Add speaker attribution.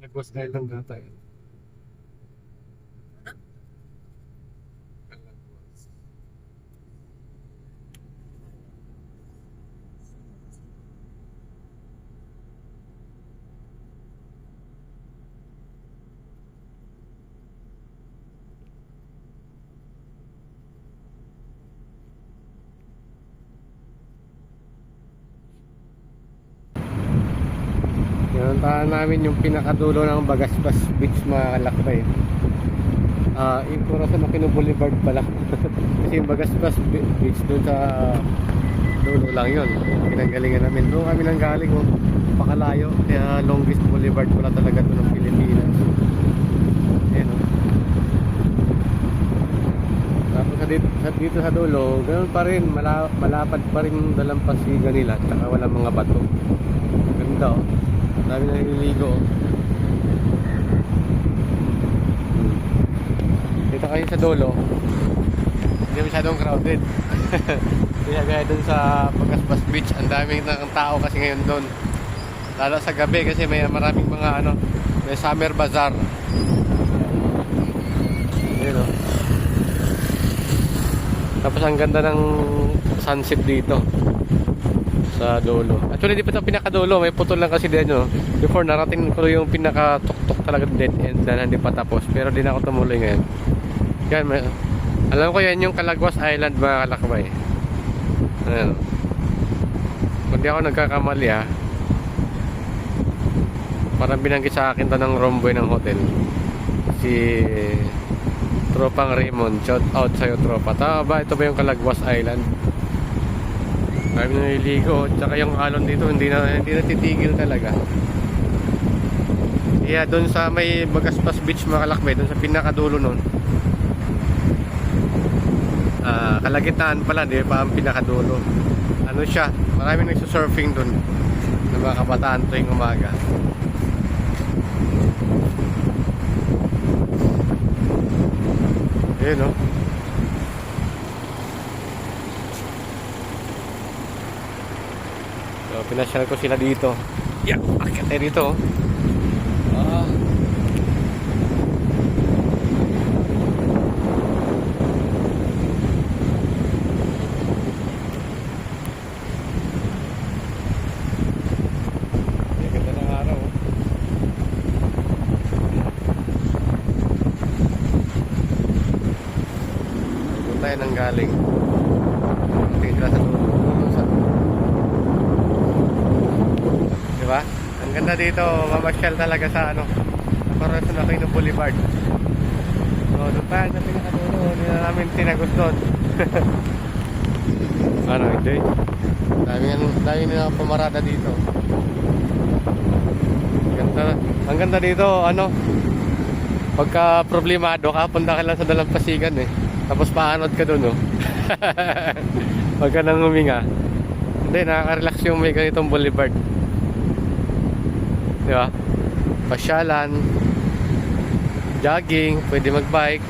Speaker 1: Lagos Island na tayo. Pinuntahan namin yung pinakadulo ng Bagaspas Beach, mga kalakbay. Yung Corazon Aquino Boulevard pala. Kasi yung Bagaspas Beach doon sa dulo lang yun. Pinanggalingan namin. Doon kami nang galing, oh, pakalayo. Kaya longest boulevard pala talaga ito ng Pilipinas. Ayan, oh. Tapos dito sa dulo, ganoon pa rin, malapad pa rin dalampasigan nila. Tsaka walang mga bato. Ganda, oh. Dami na nililigo. Dito kayo sa dulo, hindi masyadong crowded. Kaya gaya dun sa Bagaspas Beach, ang daming tao kasi ngayon doon. Lalo sa gabi kasi may maraming mga may summer bazaar. Ayun, oh. Tapos ang ganda ng sunset dito sa dulo. Actually, di pa ito pinakadulo. May putol lang kasi din, no? Before, narating ko yung pinakatuktok talaga dead end na hindi pa tapos. Pero di na ako tumuloy ngayon. Yan, alam ko yan yung Calagwas Island, mga kalakbay. Ayan. Kung di ako nagkakamali, ha. Parang binanggit sa akin to ng romboy ng hotel. Si Tropang Raymond. Shout out sa'yo, tropa. Tama ba? Ito ba yung Calagwas Island? Kami na nililigo. Tsaka yung alon dito hindi na titigil talaga. Kaya doon sa may Bagaspas Beach, mga kalakbay, doon sa pinakadulo nun, kalagitnaan pala, di pa ang pinakadulo. Ano siya, maraming nagsusurfing doon ng mga kabataan tuwing umaga. Ayun, no? So, pinasyal ko sila dito. Yeah, akit tayo dito. Ganda ng araw. Doon tayo nang galing. Tingin sa dulo. Diba? Ang ganda dito, mamasyal talaga sa Corazon Aquino Boulevard. So, doon pa yung pinakadulo, hindi na namin tinagos doon. Hindi. Dami na pumarada dito. Ang ganda dito, pagka problemado ka, punta ka lang sa dalampasigan, eh. Tapos paanod ka doon, oh. Pagka nang huminga. Hindi, nakaka-relax yung may ganitong boulevard. Diba? Pasyalan, jogging, pwede magbike.